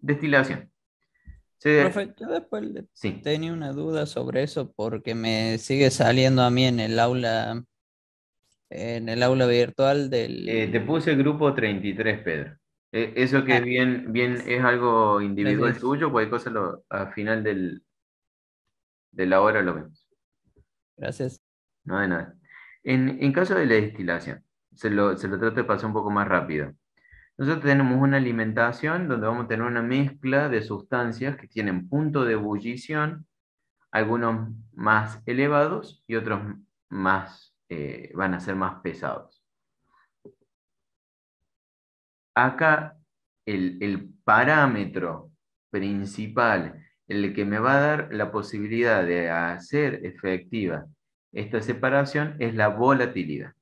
Destilación. Profe, yo después Sí. tenía una duda sobre eso porque me sigue saliendo a mí en el aula virtual Te del... puse el grupo 33, Pedro. Eso que es Ah, bien, es algo individual gracias, tuyo, cualquier cosa al final de la hora lo vemos. gracias. No de nada. En caso de la destilación, se lo trato de pasar un poco más rápido. Nosotros tenemos una alimentación donde vamos a tener una mezcla de sustancias que tienen punto de ebullición, algunos más elevados y otros más, van a ser más pesados. Acá el parámetro principal, el que me va a dar la posibilidad de hacer efectiva esta separación es la volatilidad.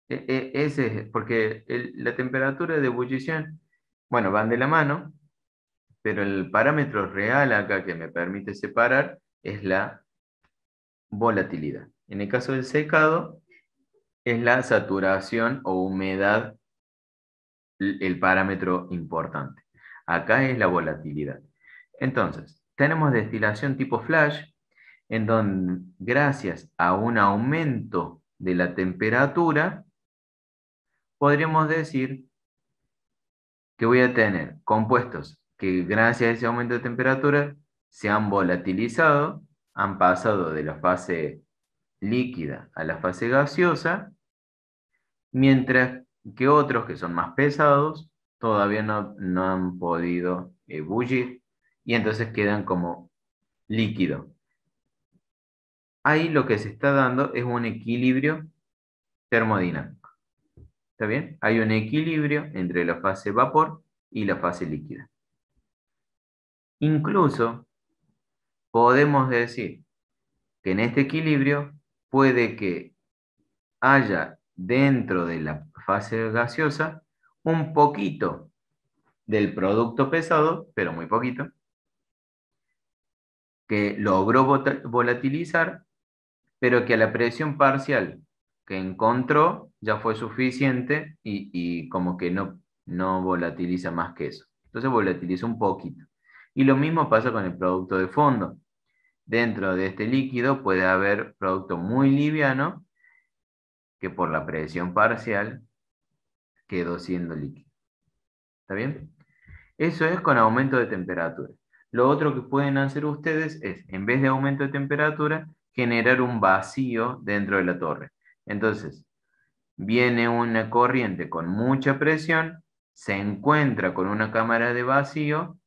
Ese es, porque la temperatura de ebullición, bueno, van de la mano, pero el parámetro real acá que me permite separar es la volatilidad. En el caso del secado, es la saturación o humedad el parámetro importante. Acá es la volatilidad. Entonces, tenemos destilación tipo flash, en donde gracias a un aumento de la temperatura, podríamos decir que voy a tener compuestos que gracias a ese aumento de temperatura se han volatilizado, han pasado de la fase líquida a la fase gaseosa, mientras que otros que son más pesados todavía no han podido ebullir y entonces quedan como líquido. Ahí lo que se está dando es un equilibrio termodinámico. ¿Está bien? Hay un equilibrio entre la fase vapor y la fase líquida. Incluso podemos decir que en este equilibrio puede que haya dentro de la fase gaseosa un poquito del producto pesado, pero muy poquito, que logró volatilizar, pero que a la presión parcial que encontró ya fue suficiente y como que no volatiliza más que eso. Entonces volatiliza un poquito. Y lo mismo pasa con el producto de fondo. Dentro de este líquido puede haber producto muy liviano que por la presión parcial quedó siendo líquido. ¿Está bien? Eso es con aumento de temperatura. Lo otro que pueden hacer ustedes es, en vez de aumento de temperatura, generar un vacío dentro de la torre. Entonces, viene una corriente con mucha presión, se encuentra con una cámara de vacío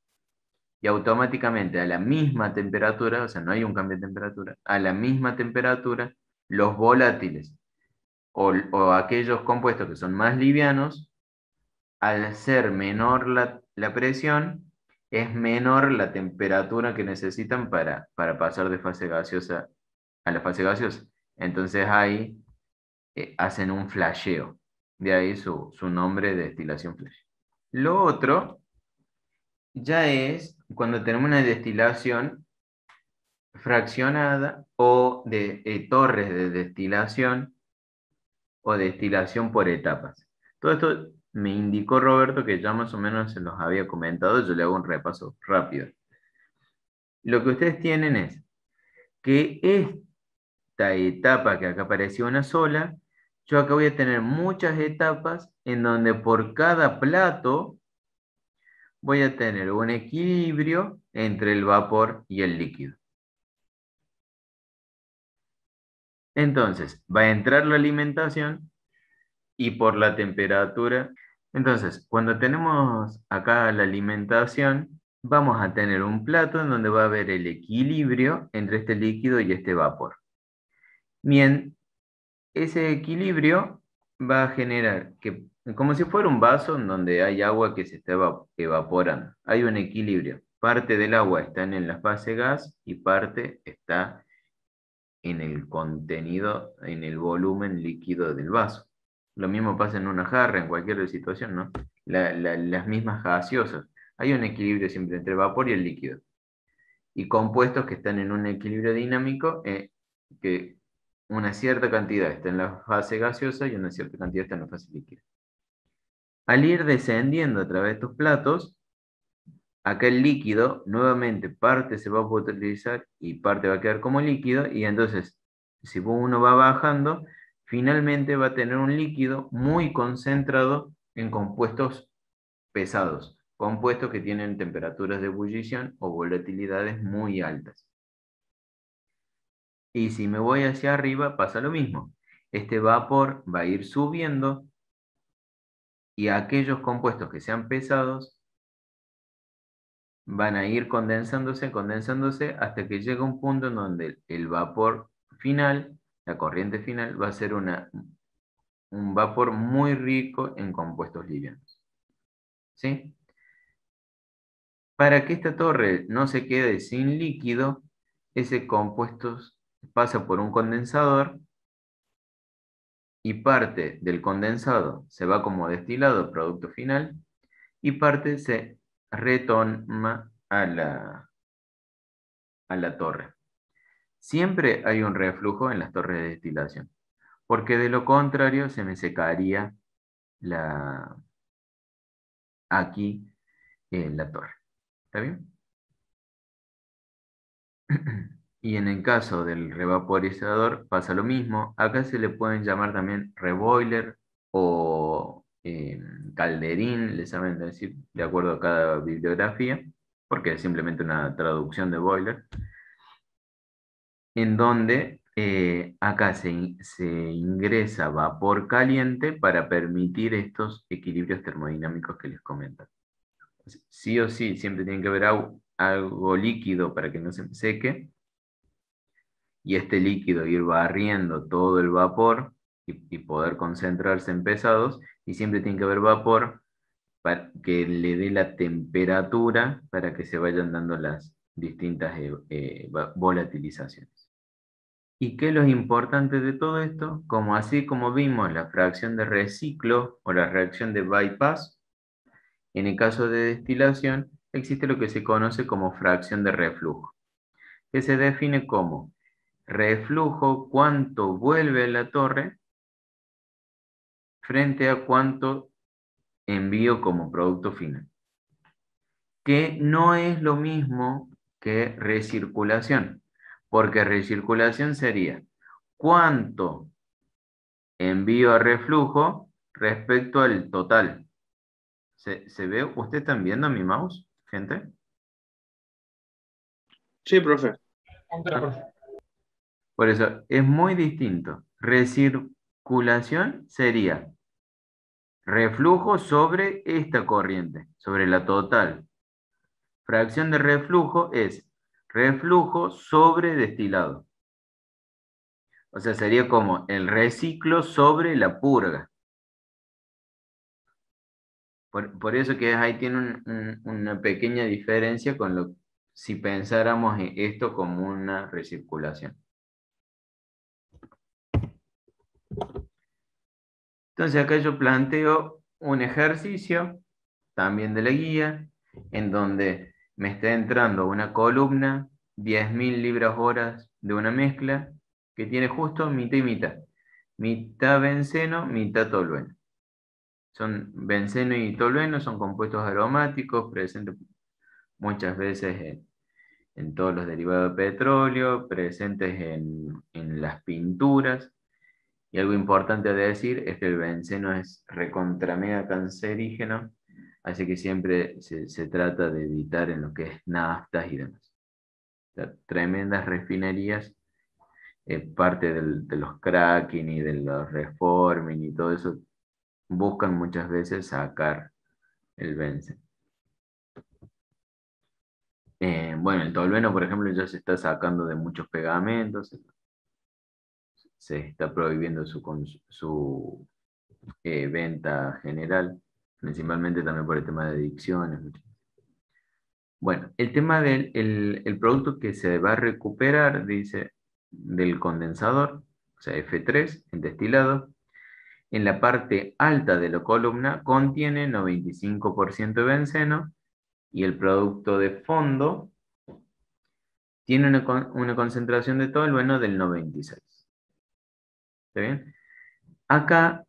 y automáticamente a la misma temperatura, o sea, no hay un cambio de temperatura, a la misma temperatura, los volátiles o aquellos compuestos que son más livianos, al ser menor la presión, es menor la temperatura que necesitan para pasar de fase gaseosa a la fase gaseosa. Entonces ahí hacen un flasheo. De ahí su nombre de destilación flash. Lo otro ya es cuando tenemos una destilación fraccionada o de torres de destilación o destilación por etapas. Todo esto me indicó Roberto que ya más o menos se los había comentado, yo le hago un repaso rápido. Lo que ustedes tienen es que esta etapa que acá apareció una sola, yo acá voy a tener muchas etapas en donde por cada plato voy a tener un equilibrio entre el vapor y el líquido. Entonces, va a entrar la alimentación y por la temperatura. Entonces, cuando tenemos acá la alimentación, vamos a tener un plato en donde va a haber el equilibrio entre este líquido y este vapor. Bien, ese equilibrio va a generar que, como si fuera un vaso en donde hay agua que se está evaporando, hay un equilibrio. Parte del agua está en la fase gas y parte está en el contenido, en el volumen líquido del vaso. Lo mismo pasa en una jarra, en cualquier situación, ¿no? Las mismas gaseosas. Hay un equilibrio siempre entre el vapor y el líquido. Y compuestos que están en un equilibrio dinámico, que una cierta cantidad está en la fase gaseosa y una cierta cantidad está en la fase líquida. Al ir descendiendo a través de estos platos, acá el líquido, nuevamente, parte se va a utilizar y parte va a quedar como líquido, y entonces, si uno va bajando, finalmente va a tener un líquido muy concentrado en compuestos pesados, compuestos que tienen temperaturas de ebullición o volatilidades muy altas. Y si me voy hacia arriba, pasa lo mismo. Este vapor va a ir subiendo y aquellos compuestos que sean pesados van a ir condensándose, condensándose, hasta que llega un punto en donde el vapor final, la corriente final, va a ser un vapor muy rico en compuestos livianos. ¿Sí? Para que esta torre no se quede sin líquido, ese compuesto pasa por un condensador y parte del condensado se va como destilado, producto final, y parte se retoma a la torre. Siempre hay un reflujo en las torres de destilación, porque de lo contrario se me secaría aquí la torre. ¿Está bien? Y en el caso del revaporizador pasa lo mismo. Acá se le pueden llamar también reboiler o calderín, le saben decir de acuerdo a cada bibliografía, porque es simplemente una traducción de boiler, en donde acá se ingresa vapor caliente para permitir estos equilibrios termodinámicos que les comento. Sí o sí, siempre tiene que haber algo líquido para que no se seque, y este líquido ir barriendo todo el vapor y poder concentrarse en pesados, y siempre tiene que haber vapor para que le dé la temperatura para que se vayan dando las distintas volatilizaciones. ¿Y qué es lo importante de todo esto? Como así como vimos la fracción de reciclo o la reacción de bypass, en el caso de destilación existe lo que se conoce como fracción de reflujo, que se define como reflujo cuánto vuelve a la torre frente a cuánto envío como producto final, que no es lo mismo que recirculación, porque recirculación sería cuánto envío a reflujo respecto al total. ¿Se ve? ¿Usted están viendo mi mouse, gente? Sí, profe. Por eso, es muy distinto. Recirculación sería reflujo sobre esta corriente, sobre la total. Fracción de reflujo es reflujo sobre destilado. O sea, sería como el reciclo sobre la purga. Por eso que ahí tiene una pequeña diferencia con si pensáramos en esto como una recirculación. Entonces acá yo planteo un ejercicio, también de la guía, en donde me está entrando una columna, 10.000 libras horas de una mezcla, que tiene justo mitad y mitad. Mitad benceno, mitad tolueno. Benceno y tolueno son compuestos aromáticos presentes muchas veces en todos los derivados de petróleo, presentes en las pinturas. Y algo importante a decir es que el benceno es recontra mega cancerígeno, así que siempre se trata de evitar en lo que es naftas y demás. O sea, tremendas refinerías, parte de los cracking y de los reforming y todo eso, buscan muchas veces sacar el benceno. Bueno, el tolueno, por ejemplo, ya se está sacando de muchos pegamentos, se está prohibiendo su venta general, principalmente también por el tema de adicciones. Bueno, el tema del el producto que se va a recuperar, dice, del condensador, o sea, F3, el destilado, en la parte alta de la columna contiene 95% de benceno, y el producto de fondo tiene una concentración de tolueno del 96. ¿Está bien? Acá,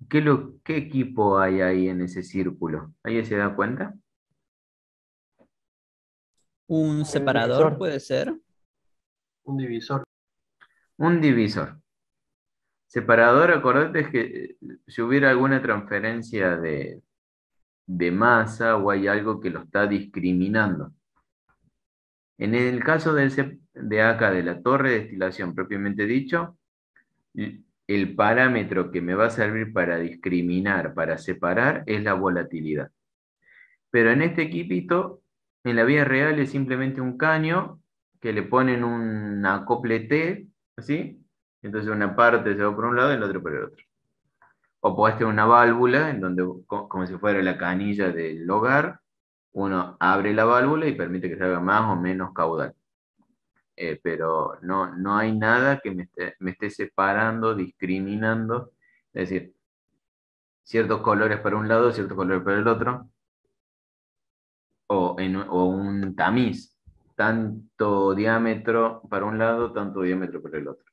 ¿qué equipo hay ahí en ese círculo? ¿Alguien se da cuenta? Un El separador divisor. puede ser. Un divisor. Un divisor. Separador, acordate que si hubiera alguna transferencia de masa o hay algo que lo está discriminando. En el caso de acá, de la torre de destilación propiamente dicho, el parámetro que me va a servir para discriminar, para separar, es la volatilidad. Pero en este equipito, en la vida real es simplemente un caño que le ponen un acople T, ¿así? Entonces una parte se va por un lado y la otra por el otro. O podés tener una válvula en donde, como si fuera la canilla del hogar, uno abre la válvula y permite que salga más o menos caudal. Pero no hay nada que me esté separando, discriminando, es decir, ciertos colores para un lado, ciertos colores para el otro, o un tamiz, tanto diámetro para un lado, tanto diámetro para el otro.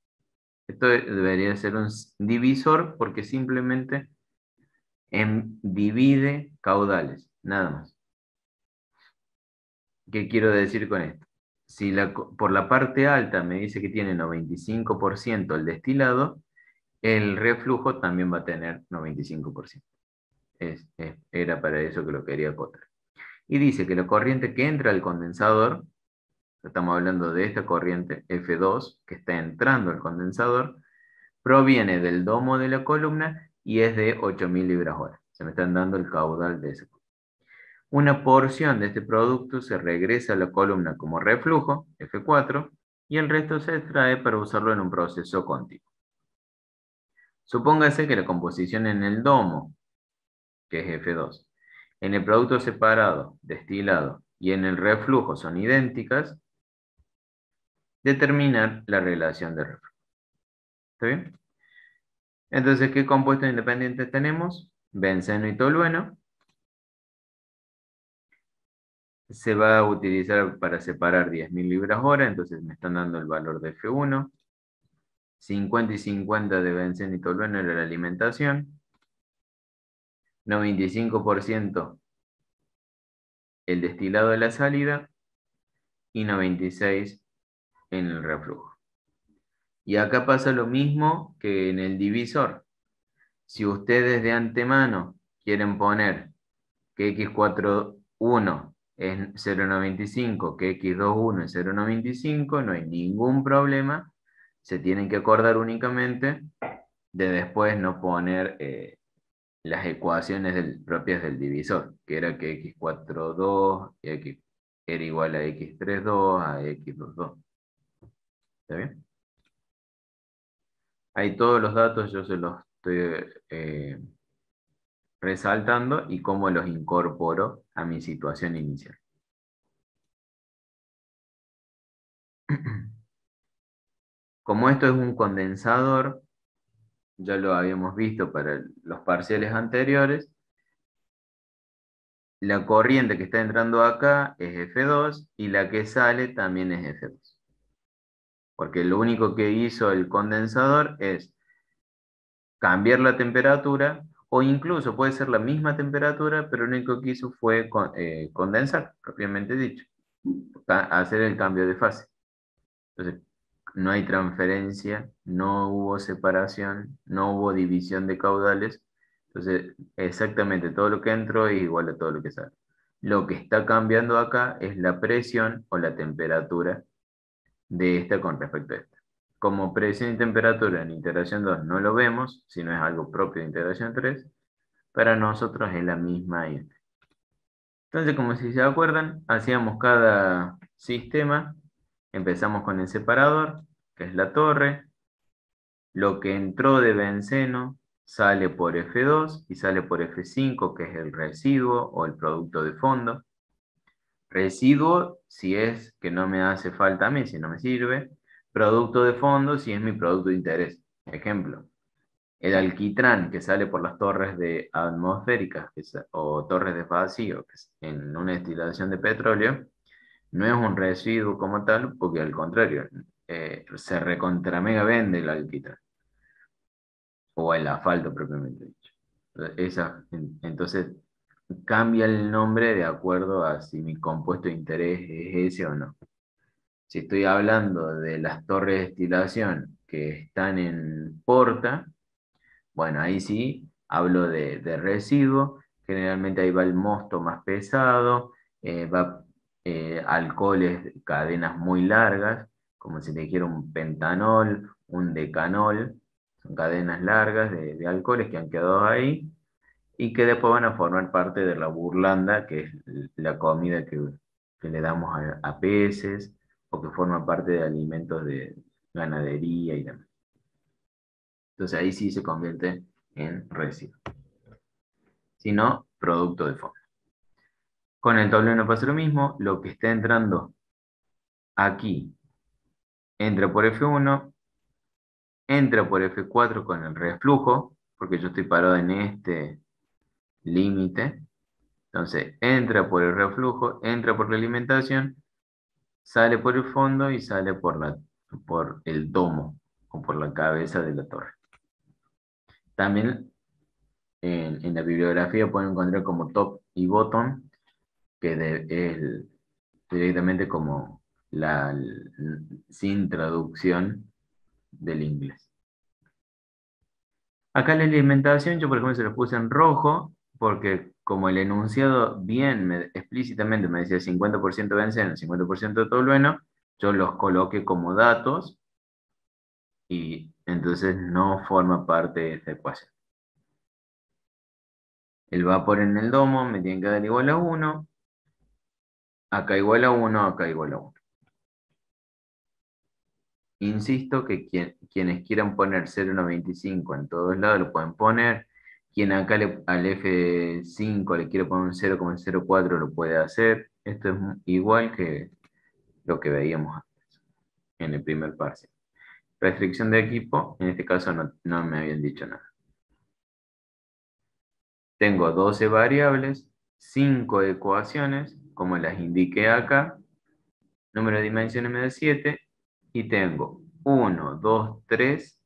Esto debería ser un divisor porque simplemente divide caudales, nada más. ¿Qué quiero decir con esto? Si por la parte alta me dice que tiene 95% el destilado, el reflujo también va a tener 95%. Era para eso que lo quería acotar. Y dice que la corriente que entra al condensador, estamos hablando de esta corriente F2 que está entrando al condensador, proviene del domo de la columna y es de 8.000 libras hora. Se me están dando el caudal de ese. Una porción de este producto se regresa a la columna como reflujo, F4, y el resto se extrae para usarlo en un proceso continuo. Supóngase que la composición en el domo, que es F2, en el producto separado, destilado, y en el reflujo son idénticas, determinar la relación de reflujo. ¿Está bien? Entonces, ¿qué compuestos independientes tenemos? Benceno y tolueno. Se va a utilizar para separar 10.000 libras hora, entonces me están dando el valor de F1. 50 y 50 de benceno y tolueno era la alimentación. 95% el destilado de la salida y 96 en el reflujo. Y acá pasa lo mismo que en el divisor. Si ustedes de antemano quieren poner que x41 es 0,95, que x21 es 0,95, no hay ningún problema. Se tienen que acordar únicamente de después no poner las ecuaciones propias del divisor, que era que x42 era igual a x32 a x22. ¿Está bien? Ahí todos los datos yo se los estoy resaltando y cómo los incorporo a mi situación inicial. Como esto es un condensador, ya lo habíamos visto para los parciales anteriores, la corriente que está entrando acá es F2 y la que sale también es F2. Porque lo único que hizo el condensador es cambiar la temperatura, o incluso puede ser la misma temperatura, pero lo único que hizo fue condensar, propiamente dicho, hacer el cambio de fase. Entonces, no hay transferencia, no hubo separación, no hubo división de caudales. Entonces, exactamente todo lo que entró es igual a todo lo que sale. Lo que está cambiando acá es la presión o la temperatura de esta con respecto a esta. Como presión y temperatura en integración 2 no lo vemos, sino es algo propio de integración 3, para nosotros es la misma y esta. Entonces, como si se acuerdan, hacíamos cada sistema, empezamos con el separador, que es la torre, lo que entró de benceno sale por F2 y sale por F5, que es el residuo o el producto de fondo. Residuo si es que no me hace falta a mí, si no me sirve. Producto de fondo si es mi producto de interés. Ejemplo, el alquitrán que sale por las torres atmosféricas o torres de vacío en una destilación de petróleo, no es un residuo como tal, porque al contrario, se recontra mega vende el alquitrán. O el asfalto propiamente dicho. Entonces, cambia el nombre de acuerdo a si mi compuesto de interés es ese o no. Si estoy hablando de las torres de destilación que están en Porta, bueno, ahí sí hablo de residuo. Generalmente ahí va el mosto más pesado, va alcoholes, cadenas muy largas, como si te dijera un pentanol, un decanol, son cadenas largas de alcoholes que han quedado ahí y que después van a formar parte de la burlanda, que es la comida que le damos a peces o que forma parte de alimentos de ganadería y demás. Entonces ahí sí se convierte en residuo. Si no, producto de fondo. Con el tablero pasa lo mismo, lo que está entrando aquí entra por F1, entra por F4 con el reflujo, porque yo estoy parado en este límite. Entonces entra por el reflujo, entra por la alimentación, sale por el fondo y sale por el domo o por la cabeza de la torre. También en la bibliografía pueden encontrar como top y bottom, que es directamente como sin traducción del inglés. Acá la alimentación, yo por ejemplo se lo puse en rojo, porque como el enunciado bien explícitamente me decía 50% benceno, 50% tolueno, yo los coloqué como datos y entonces no forma parte de esta ecuación. El vapor en el domo me tiene que dar igual a 1, acá igual a 1, acá igual a 1. Insisto que quienes quieran poner 0,95 en todos lados lo pueden poner. Quien acá al F5 le quiere poner un 0,04 lo puede hacer. Esto es igual que lo que veíamos antes en el primer parcial. Restricción de equipo, en este caso no me habían dicho nada. Tengo 12 variables, 5 ecuaciones, como las indiqué acá. Número de dimensiones me da 7. Y tengo 1, 2, 3,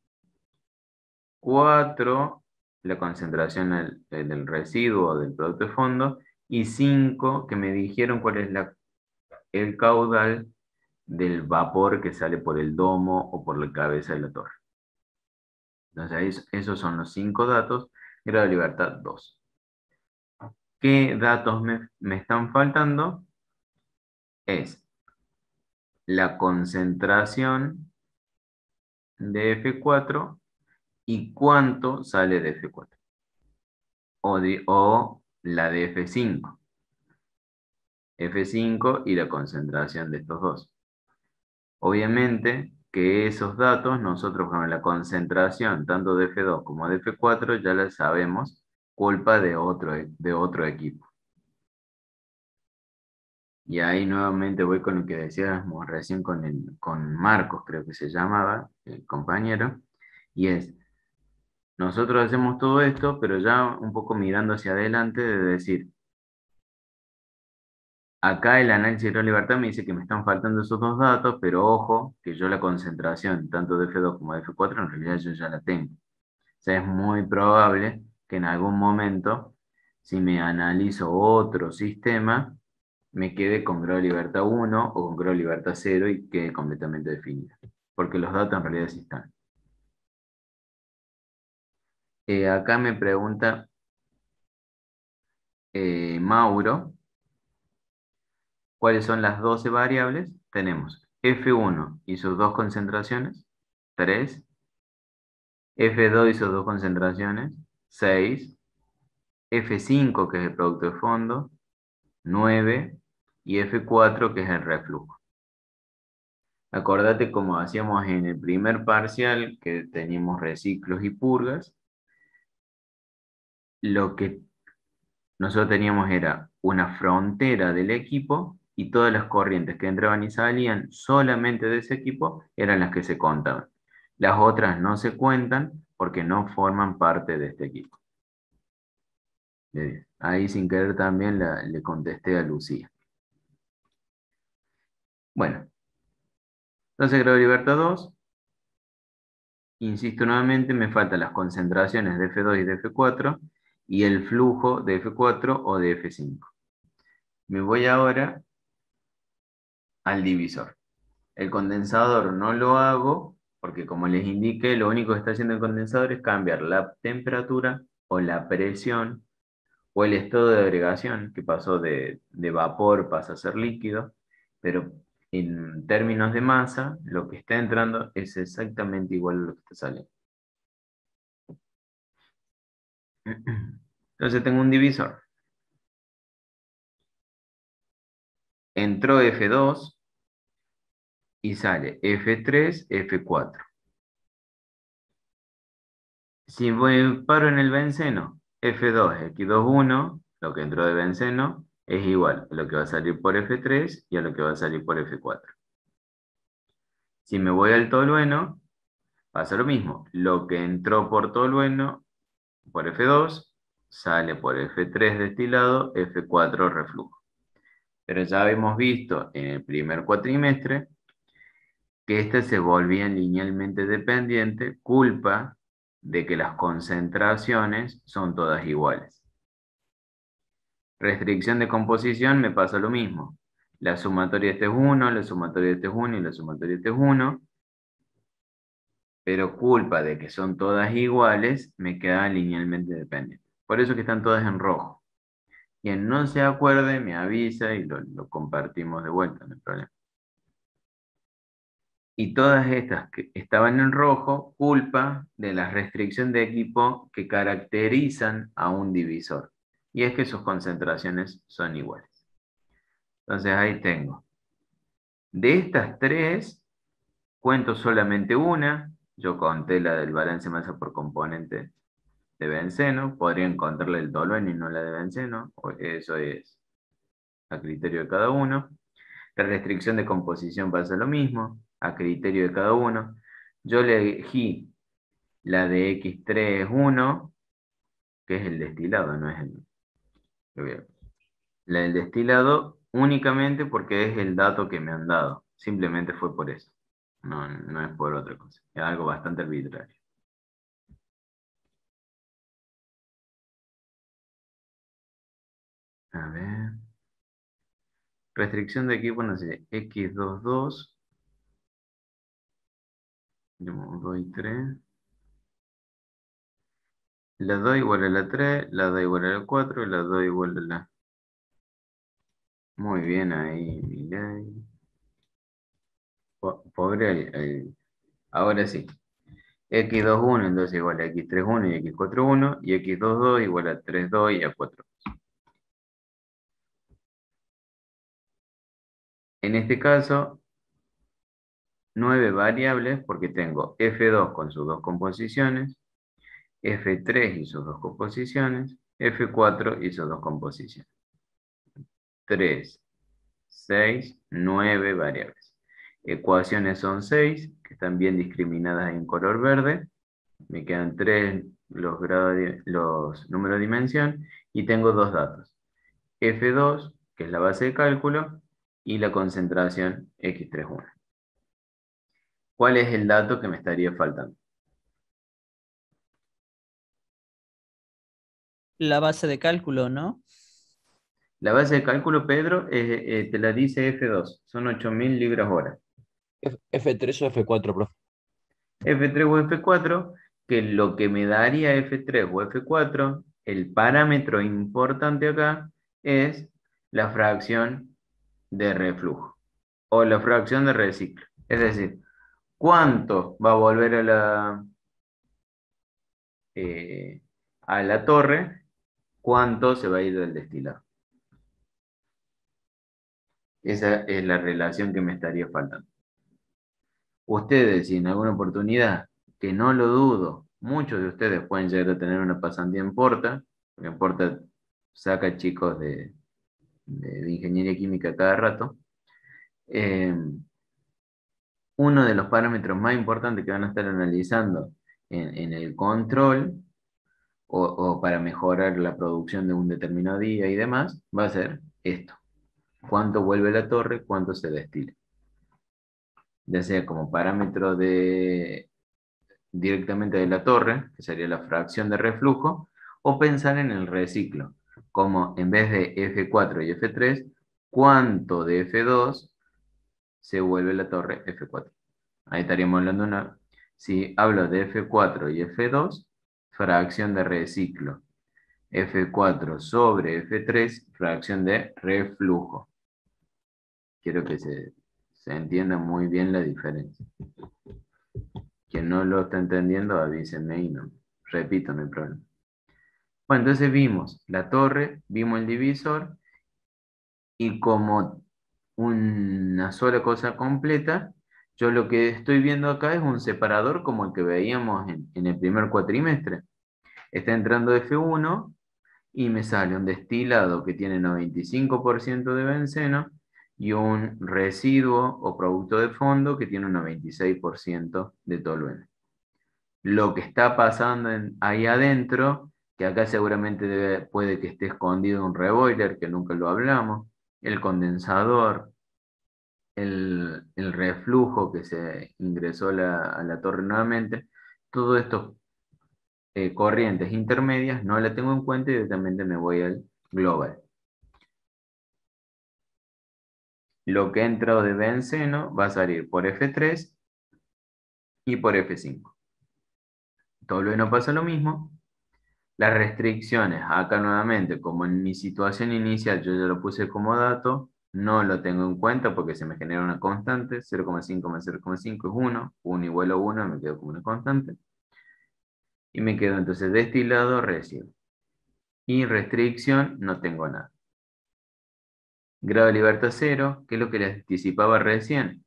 4, la concentración del residuo o del producto de fondo, y 5 que me dijeron cuál es el caudal del vapor que sale por el domo o por la cabeza de la torre. Entonces, esos son los 5 datos. Grado de libertad 2. ¿Qué datos me están faltando? Es la concentración de F4 y cuánto sale de F4. O la de F5. F5 y la concentración de estos dos. Obviamente que esos datos nosotros con la concentración tanto de F2 como de F4 ya la sabemos, culpa de otro equipo. Y ahí nuevamente voy con lo que decíamos recién con Marcos, creo que se llamaba, el compañero, y es, nosotros hacemos todo esto, pero ya un poco mirando hacia adelante de decir, acá el análisis de la libertad me dice que me están faltando esos dos datos, pero ojo, que yo la concentración tanto de F2 como de F4 en realidad yo ya la tengo. O sea, es muy probable que en algún momento, si me analizo otro sistema, me quede con grado de libertad 1 o con grado de libertad 0 y quede completamente definida. Porque los datos en realidad sí están. Acá me pregunta Mauro, ¿cuáles son las 12 variables? Tenemos F1 y sus dos concentraciones, 3. F2 y sus dos concentraciones, 6. F5, que es el producto de fondo, 9. Y F4, que es el reflujo. Acordate como hacíamos en el primer parcial, que teníamos reciclos y purgas. Lo que nosotros teníamos era una frontera del equipo y todas las corrientes que entraban y salían solamente de ese equipo eran las que se contaban. Las otras no se cuentan porque no forman parte de este equipo. Ahí sin querer también le contesté a Lucía. Bueno, entonces grado de libertad 2. Insisto nuevamente, me faltan las concentraciones de F2 y de F4 y el flujo de F4 o de F5. Me voy ahora al divisor. El condensador no lo hago porque, como les indiqué, lo único que está haciendo el condensador es cambiar la temperatura o la presión o el estado de agregación, que pasó de vapor pasa a ser líquido, pero en términos de masa, lo que está entrando es exactamente igual a lo que está saliendo. Entonces tengo un divisor. Entró F2 y sale F3, F4. Si paro en el benceno, F2, X2, 1, lo que entró de benceno, es igual a lo que va a salir por F3 y a lo que va a salir por F4. Si me voy al tolueno, pasa lo mismo. Lo que entró por tolueno, por F2, sale por F3 destilado, F4 reflujo. Pero ya habíamos visto en el primer cuatrimestre que estas se volvían linealmente dependientes, culpa de que las concentraciones son todas iguales. Restricción de composición me pasa lo mismo. La sumatoria de este es 1, la sumatoria de este es 1 y la sumatoria de este es 1. Pero culpa de que son todas iguales, me quedan linealmente dependientes. Por eso que están todas en rojo. Quien no se acuerde, me avisa y lo compartimos de vuelta, no hay problema. Y todas estas que estaban en rojo, culpa de la restricción de equipo que caracterizan a un divisor. Y es que sus concentraciones son iguales. Entonces ahí tengo. De estas tres, cuento solamente una. Yo conté la del balance masa por componente de benceno. Podría encontrarle el tolueno y no la de benceno. Eso es a criterio de cada uno. La restricción de composición pasa lo mismo, a criterio de cada uno. Yo le elegí la de X3 1, que es el destilado, no es el... La del destilado únicamente porque es el dato que me han dado. Simplemente fue por eso. No, no es por otra cosa. Es algo bastante arbitrario. A ver. Restricción de equipo, no sé, X22. 2 y 3. La 2 igual a la 3, la 2 igual a la 4 y la 2 igual a la... Muy bien ahí, Milei. Pobre ahora sí. X21 entonces igual a X31 y X41 y X22 igual a 32 y a 4. En este caso, 9 variables porque tengo F2 con sus dos composiciones, F3 y sus dos composiciones, F4 y sus dos composiciones. 3, 6, 9 variables. Ecuaciones son 6, que están bien discriminadas en color verde. Me quedan 3 los números de dimensión y tengo dos datos. F2, que es la base de cálculo, y la concentración X31. ¿Cuál es el dato que me estaría faltando? La base de cálculo, ¿no? La base de cálculo, Pedro, te la dice F2, son 8.000 libras hora. F3 o F4, profe. F3 o F4, que lo que me daría F3 o F4, el parámetro importante acá es la fracción de reflujo o la fracción de reciclo. Es decir, ¿cuánto va a volver a la torre? ¿Cuánto se va a ir del destilado? Esa es la relación que me estaría faltando. Ustedes, si en alguna oportunidad, que no lo dudo, muchos de ustedes pueden llegar a tener una pasantía en Porta, porque en Porta saca chicos de ingeniería química cada rato. Uno de los parámetros más importantes que van a estar analizando en el control o para mejorar la producción de un determinado día y demás, va a ser esto. ¿Cuánto vuelve la torre? ¿Cuánto se destila? Ya sea como parámetro directamente de la torre, que sería la fracción de reflujo, O pensar en el reciclo, como en vez de F4 y F3, ¿cuánto de F2 se vuelve la torre F4? Ahí estaríamos hablando si hablo de F4 y F2, fracción de reciclo. F4 sobre F3, fracción de reflujo. Quiero que se entienda muy bien la diferencia. Quien no lo está entendiendo, avísenme y no. Repito, no hay problema. Bueno, entonces vimos la torre, vimos el divisor, y como una sola cosa completa, yo lo que estoy viendo acá es un separador como el que veíamos en el primer cuatrimestre. Está entrando F1 y me sale un destilado que tiene 95% de benceno y un residuo o producto de fondo que tiene un 96% de tolueno. Lo que está pasando ahí adentro, que acá seguramente puede que esté escondido un reboiler, que nunca lo hablamos, el condensador, el reflujo que se ingresó a la torre nuevamente, todo esto corrientes intermedias no la tengo en cuenta y directamente me voy al global. Lo que ha entrado de benceno va a salir por F3 y por F5. Tolueno pasa lo mismo. Las restricciones, acá nuevamente, como en mi situación inicial yo ya lo puse como dato, no lo tengo en cuenta porque se me genera una constante, 0,5 más 0,5 es 1, 1 igual a 1, me quedo como una constante. Y me quedo entonces destilado, residuo. Y restricción, no tengo nada. Grado de libertad 0, que es lo que les anticipaba recién,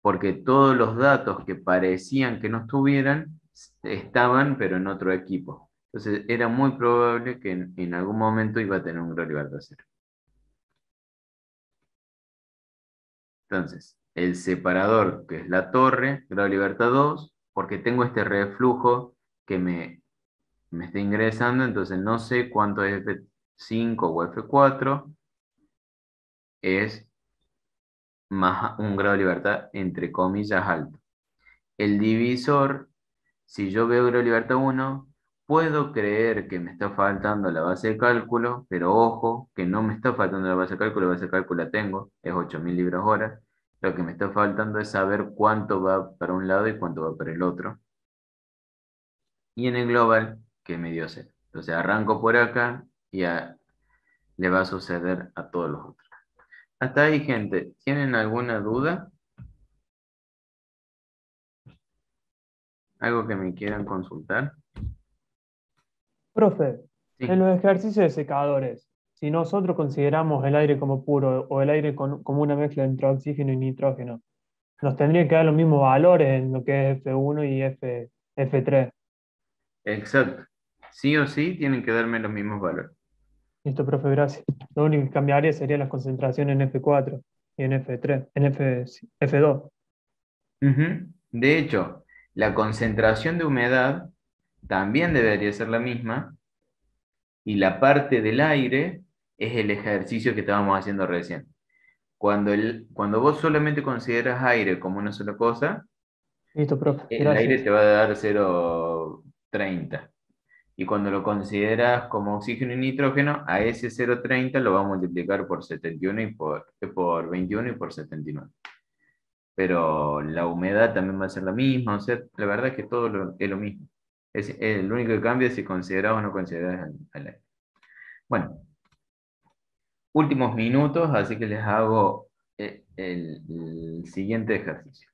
porque todos los datos que parecían que no estuvieran, estaban, pero en otro equipo. Entonces era muy probable que en algún momento iba a tener un grado de libertad 0. Entonces, el separador, que es la torre, grado de libertad 2, porque tengo este reflujo que me está ingresando, entonces no sé cuánto es F5 o F4, es más un grado de libertad entre comillas alto. El divisor, si yo veo grado de libertad 1, puedo creer que me está faltando la base de cálculo, pero ojo, que no me está faltando la base de cálculo, la base de cálculo la tengo, es 8000 libras hora. Lo que me está faltando es saber cuánto va para un lado y cuánto va para el otro. Y en el global, que me dio 0. Entonces arranco por acá y le va a suceder a todos los otros. Hasta ahí, gente. ¿Tienen alguna duda? ¿Algo que me quieran consultar? Profe, Sí. en los ejercicios de secadores, si nosotros consideramos el aire como puro o el aire como una mezcla entre oxígeno y nitrógeno, nos tendría que dar los mismos valores en lo que es F1 y F3. Exacto. Sí o sí tienen que darme los mismos valores. Listo, profe, gracias. Lo único que cambiaría sería la concentración en F4 y en F3, en F2. Ujú. De hecho, la concentración de humedad también debería ser la misma y la parte del aire es el ejercicio que estábamos haciendo recién. Cuando vos solamente consideras aire como una sola cosa, Listo, profe, el aire gracias. te va a dar 0,30. Y cuando lo consideras como oxígeno y nitrógeno, a ese 0,30 lo va a multiplicar por 71 por 21 y por 79. Pero la humedad también va a ser la misma, o sea, la verdad es que todo es lo mismo. El único que cambia es si consideras o no consideras al aire. Bueno, últimos minutos, así que les hago el siguiente ejercicio.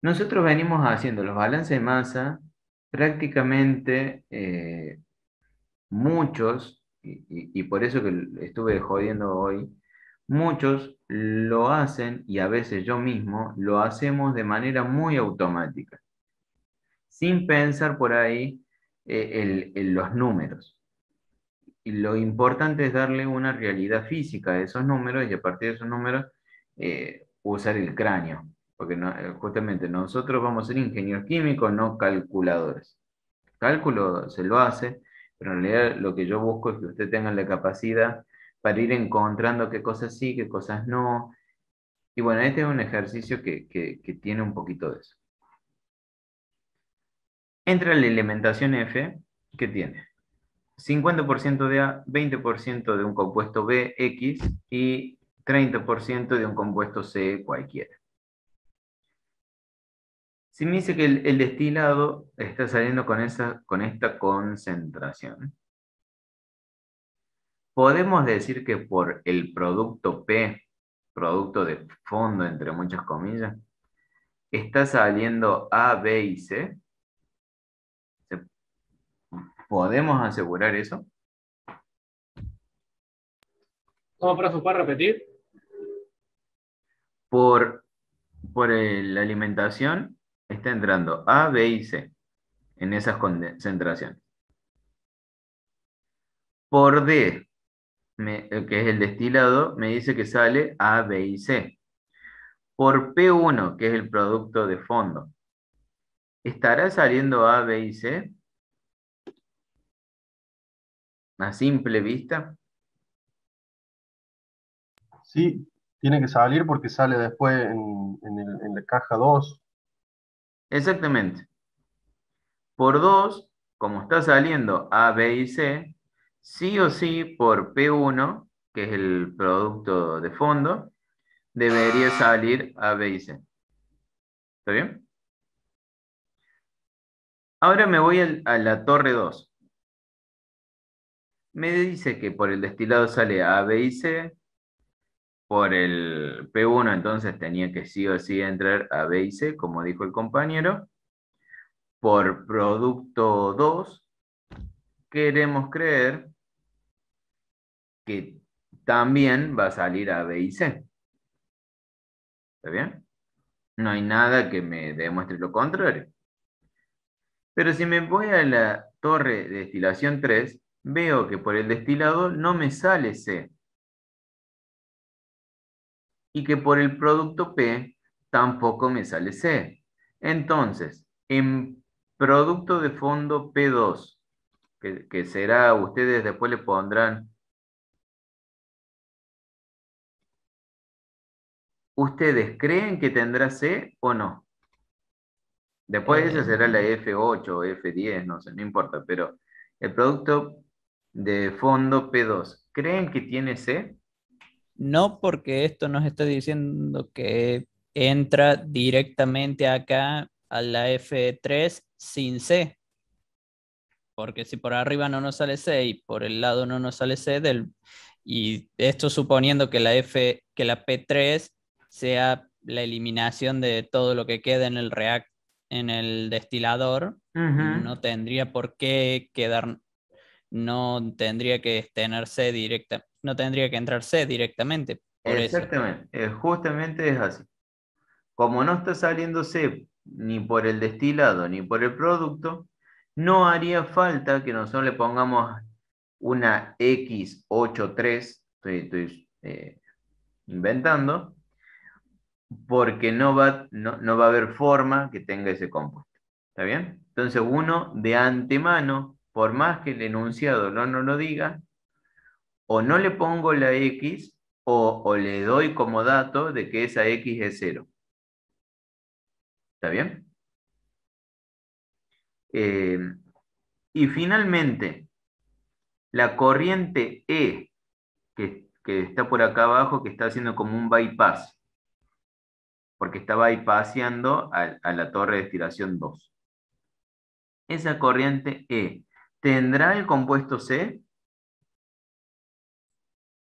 Nosotros venimos haciendo los balances de masa prácticamente muchos, y por eso que estuve jodiendo hoy, muchos lo hacen, y a veces yo mismo, lo hacemos de manera muy automática, sin pensar por ahí en los números. Y lo importante es darle una realidad física a esos números y a partir de esos números usar el cráneo. Porque justamente nosotros vamos a ser ingenieros químicos, no calculadores. Cálculo se lo hace, pero en realidad lo que yo busco es que usted tenga la capacidad para ir encontrando qué cosas sí, qué cosas no. Y bueno, este es un ejercicio que tiene un poquito de eso. Entra la elementación F, ¿qué tiene? 50% de A, 20% de un compuesto B, X, y 30% de un compuesto C cualquiera. Si me dice que el destilado está saliendo con esta concentración, podemos decir que por el producto P, producto de fondo entre muchas comillas, está saliendo A, B y C. ¿Podemos asegurar eso? ¿Cómo, profe, puede repetir? Por la alimentación está entrando A, B y C en esas concentraciones. Por D, que es el destilado, me dice que sale A, B y C. Por P1, que es el producto de fondo, ¿estará saliendo A, B y C? A simple vista. Sí, tiene que salir porque sale después en la caja 2. Exactamente. Por 2, como está saliendo A, B y C, sí o sí por P1, que es el producto de fondo, debería salir A, B y C. ¿Está bien? Ahora me voy a la torre 2. Me dice que por el destilado sale A, B y C. Por el P1 entonces tenía que sí o sí entrar A, B y C, como dijo el compañero. Por producto 2, queremos creer que también va a salir A, B y C. ¿Está bien? No hay nada que me demuestre lo contrario. Pero si me voy a la torre de destilación 3, veo que por el destilado no me sale C. Y que por el producto P tampoco me sale C. Entonces, en producto de fondo P2, que será, ustedes después le pondrán, ¿ustedes creen que tendrá C o no? Después esa será la F8 o F10, no sé, no importa, pero el producto de fondo P2, ¿creen que tiene C? No, porque esto nos está diciendo que entra directamente acá a la F3 sin C. Porque si por arriba no nos sale C y por el lado no nos sale C, y esto suponiendo que que la P3 sea la eliminación de todo lo que queda en el en el destilador, Ujú. no tendría por qué quedar, no tendría que tener C directa, no tendría que entrar C directamente, por eso. Exactamente, justamente es así. Como no está saliendo C ni por el destilado ni por el producto, no haría falta que nosotros le pongamos una X83, estoy inventando, porque no va a haber forma que tenga ese compuesto. ¿Está bien? Entonces uno de antemano, por más que el enunciado no lo diga, o no le pongo la X o le doy como dato de que esa X es cero. ¿Está bien? Eh, y finalmente, la corriente E, que está por acá abajo, que está haciendo como un bypass, porque está bypassando a la torre de destilación 2. Esa corriente E, ¿tendrá el compuesto C?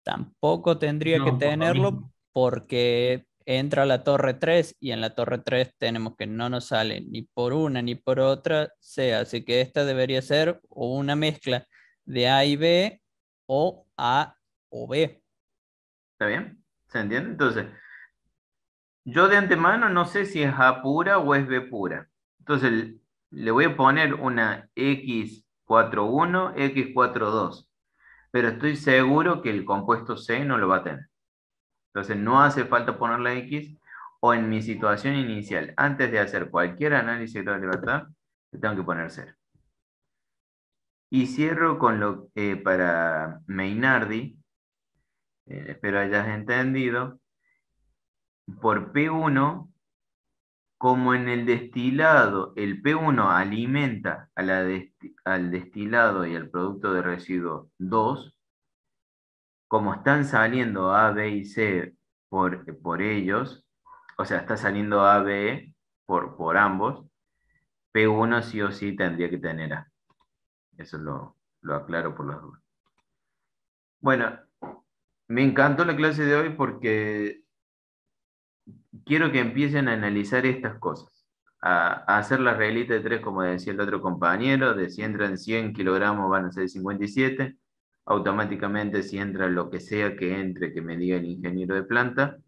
Tampoco tendría que No, por lo tenerlo mismo. porque entra a la torre 3 y en la torre 3 tenemos que no nos sale ni por una ni por otra C, así que esta debería ser o una mezcla de A y B o A o B. ¿Está bien? ¿Se entiende? Entonces, yo de antemano no sé si es A pura o es B pura. Entonces, le voy a poner una X41, X42, pero estoy seguro que el compuesto C no lo va a tener. Entonces, no hace falta poner la X, o en mi situación inicial, antes de hacer cualquier análisis de la libertad, le tengo que poner 0. Y cierro con para Mainardi, espero hayas entendido, por P1, como en el destilado el P1 alimenta a al destilado y al producto de residuo 2, como están saliendo A, B y C por ellos, o sea, está saliendo A, B por ambos, P1 sí o sí tendría que tener A. Eso lo aclaro por las dudas. Bueno, me encantó la clase de hoy porque quiero que empiecen a analizar estas cosas, a hacer la reglita de tres, como decía el otro compañero, de si entran 100 kilogramos van a ser 57, automáticamente si entra lo que sea que entre, que me diga el ingeniero de planta,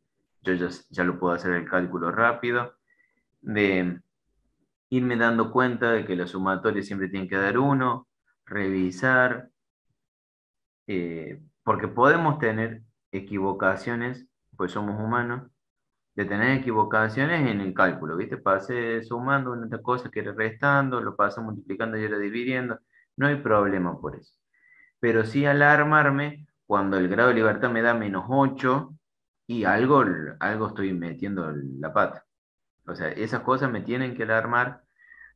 yo ya lo puedo hacer el cálculo rápido, de irme dando cuenta de que los sumatorios siempre tienen que dar uno, revisar, porque podemos tener equivocaciones, pues somos humanos, de tener equivocaciones en el cálculo, ¿viste? Pasé sumando una cosa que era restando, lo pasé multiplicando y era dividiendo, no hay problema por eso. Pero sí alarmarme cuando el grado de libertad me da -8 y algo estoy metiendo la pata. O sea, esas cosas me tienen que alarmar.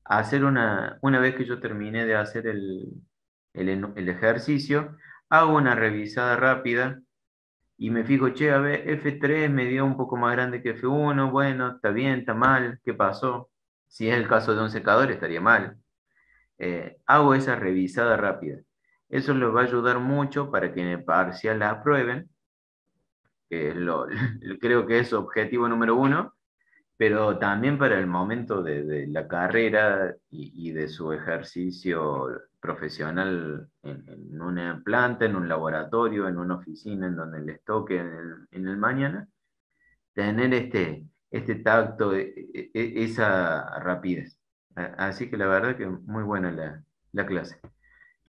Hacer una vez que yo terminé de hacer el ejercicio, hago una revisada rápida y me fijo, che, a ver, F3 me dio un poco más grande que F1, bueno, está bien, está mal, ¿qué pasó? Si es el caso de un secador, estaría mal. Hago esa revisada rápida. Eso les va a ayudar mucho para que en el parcial la aprueben, que creo que es objetivo número uno, pero también para el momento de la carrera y de su ejercicio profesional en una planta, en un laboratorio, en una oficina, en donde les toque en el mañana, tener este tacto, esa rapidez. Así que la verdad que muy buena la clase.